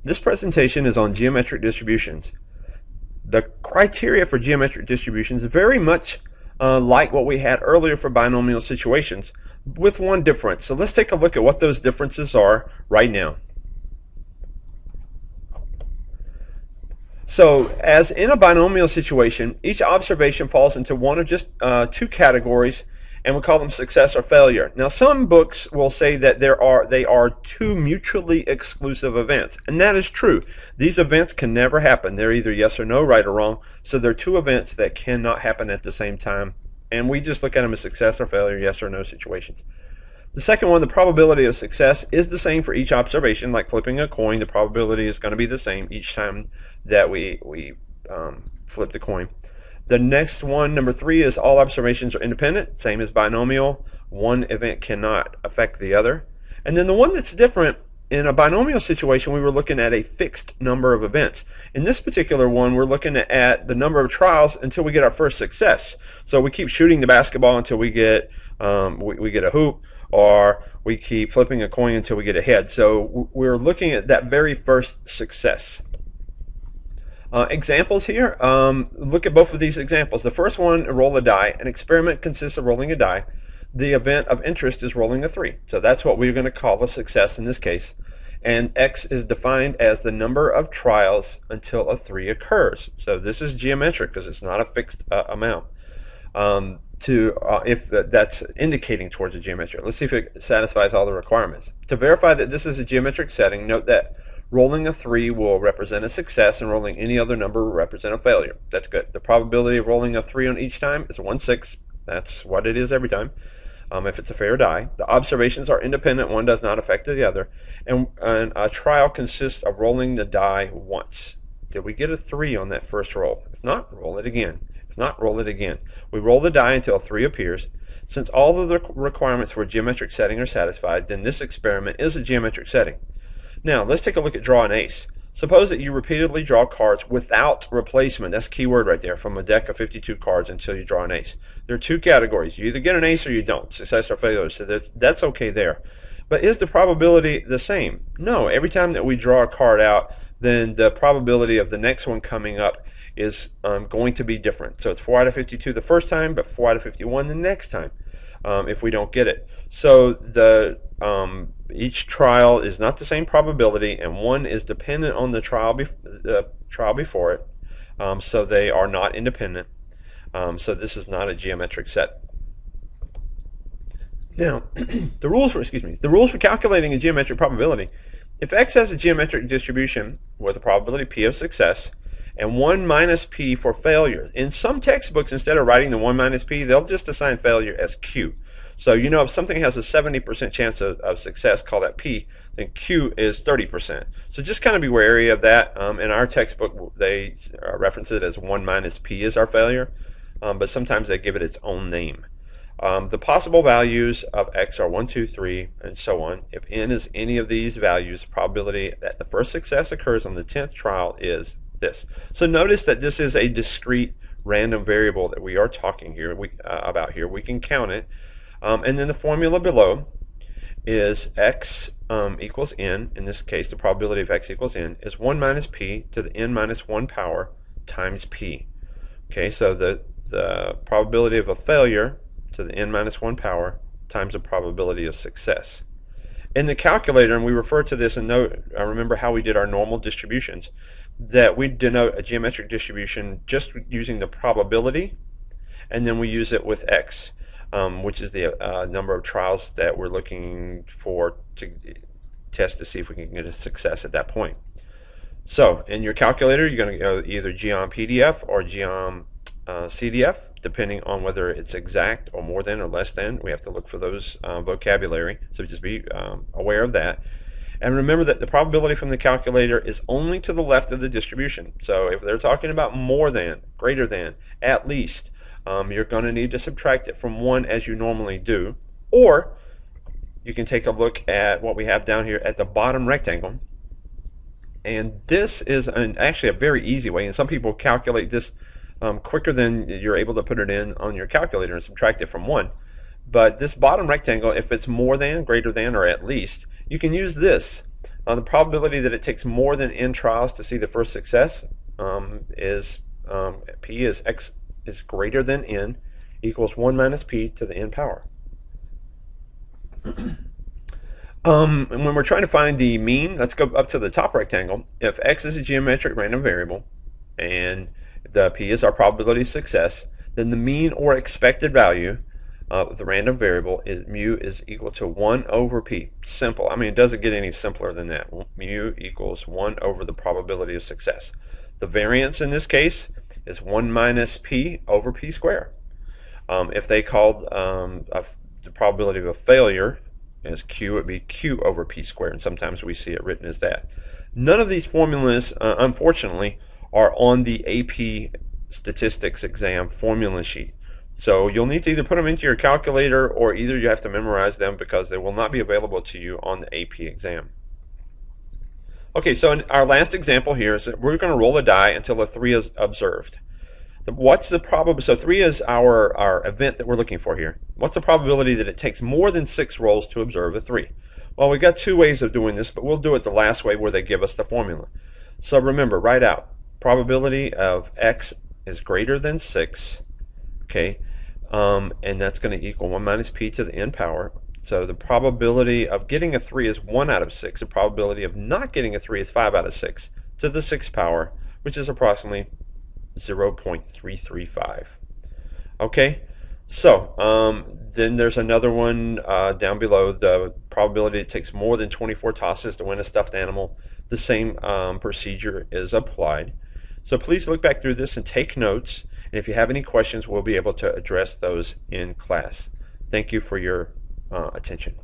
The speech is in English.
This presentation is on geometric distributions. The criteria for geometric distributions is very much like what we had earlier for binomial situations, with one difference. So let's take a look at what those differences are right now. So as in a binomial situation, each observation falls into one of just two categories, and we call them success or failure. Now some books will say that they are two mutually exclusive events, and that is true. These events can never happen. They're either yes or no, right or wrong. So they're two events that cannot happen at the same time, and we just look at them as success or failure, yes or no situations. The second one, the probability of success, is the same for each observation. Like flipping a coin, the probability is going to be the same each time that we flip the coin. The next one, number 3, is all observations are independent, same as binomial. One event cannot affect the other. And then the one that's different, in a binomial situation, we were looking at a fixed number of events. In this particular one, we're looking at the number of trials until we get our first success. So we keep shooting the basketball until we get we get a hoop, or we keep flipping a coin until we get a head. So we're looking at that very first success. Examples here, look at both of these examples. The first one, roll a die. An experiment consists of rolling a die. The event of interest is rolling a 3. So that's what we're going to call a success in this case. And X is defined as the number of trials until a 3 occurs. So this is geometric because it's not a fixed amount. If that's indicating towards a geometric. Let's see if it satisfies all the requirements. To verify that this is a geometric setting, note that rolling a 3 will represent a success, and rolling any other number will represent a failure. That's good. The probability of rolling a 3 on each time is 1/6. That's what it is every time, if it's a fair die. The observations are independent. One does not affect the other. And a trial consists of rolling the die once. Did we get a 3 on that first roll? If not, roll it again. If not, roll it again. We roll the die until a 3 appears. Since all of the requirements for a geometric setting are satisfied, then this experiment is a geometric setting. Now, let's take a look at draw an ace. Suppose that you repeatedly draw cards without replacement. That's key word right there, from a deck of 52 cards until you draw an ace. There are two categories. You either get an ace or you don't, success or failure. So that's okay there. But is the probability the same? No. Every time that we draw a card out, then the probability of the next one coming up is going to be different. So it's 4 out of 52 the first time, but 4 out of 51 the next time if we don't get it. So each trial is not the same probability, and one is dependent on the trial before it. So they are not independent. So this is not a geometric set. Now, the rules for calculating a geometric probability. If X has a geometric distribution with a probability P of success and 1 minus P for failure. In some textbooks, instead of writing the 1 minus P, they'll just assign failure as Q. So you know if something has a 70% chance of success, call that P, then Q is 30%. So just kind of be wary of that. In our textbook, they reference it as 1 minus P is our failure, but sometimes they give it its own name. The possible values of X are 1, 2, 3, and so on. If N is any of these values, the probability that the first success occurs on the 10th trial is this. So notice that this is a discrete random variable that we are talking here about here. We can count it. And then the formula below is X equals N. In this case, the probability of X equals N is 1 minus P to the N minus 1 power times P. Okay, so the probability of a failure to the N minus 1 power times the probability of success. In the calculator, and we refer to this and remember how we did our normal distributions, that we denote a geometric distribution just using the probability, and then we use it with X. Which is the number of trials that we're looking for to test to see if we can get a success at that point. So in your calculator, you're going to go either geom PDF or geom CDF, depending on whether it's exact or more than or less than. We have to look for those vocabulary, so just be aware of that. And remember that the probability from the calculator is only to the left of the distribution. So if they're talking about more than, greater than, at least, you're going to need to subtract it from 1 as you normally do, or you can take a look at what we have down here at the bottom rectangle, and this is actually a very easy way, and some people calculate this quicker than you're able to put it in on your calculator and subtract it from 1. But this bottom rectangle, if it's more than, greater than, or at least, you can use this The probability that it takes more than n trials to see the first success is p is x is greater than n equals 1 minus p to the n power. And when we're trying to find the mean, let's go up to the top rectangle. If x is a geometric random variable and the p is our probability of success, then the mean or expected value of the random variable is mu is equal to 1 over p. Simple. I mean, it doesn't get any simpler than that. Mu equals 1 over the probability of success. The variance in this case is 1 minus p over p squared. If they called the probability of a failure as q, it would be q over p squared, and sometimes we see it written as that. None of these formulas, unfortunately, are on the AP Statistics exam formula sheet. So you'll need to either put them into your calculator or either you have to memorize them because they will not be available to you on the AP exam. Okay, so in our last example here is that we're going to roll a die until a 3 is observed. What's the probability? So 3 is our event that we're looking for here. What's the probability that it takes more than 6 rolls to observe a 3? Well, we've got 2 ways of doing this, but we'll do it the last way where they give us the formula. So remember, write out probability of x is greater than 6, okay, and that's going to equal 1 minus p to the n power. So the probability of getting a 3 is 1 out of 6. The probability of not getting a 3 is 5 out of 6 to the 6th power, which is approximately 0.335. Okay, so then there's another one down below. The probability it takes more than 24 tosses to win a stuffed animal. The same procedure is applied. So please look back through this and take notes. And if you have any questions, we'll be able to address those in class. Thank you for your attention.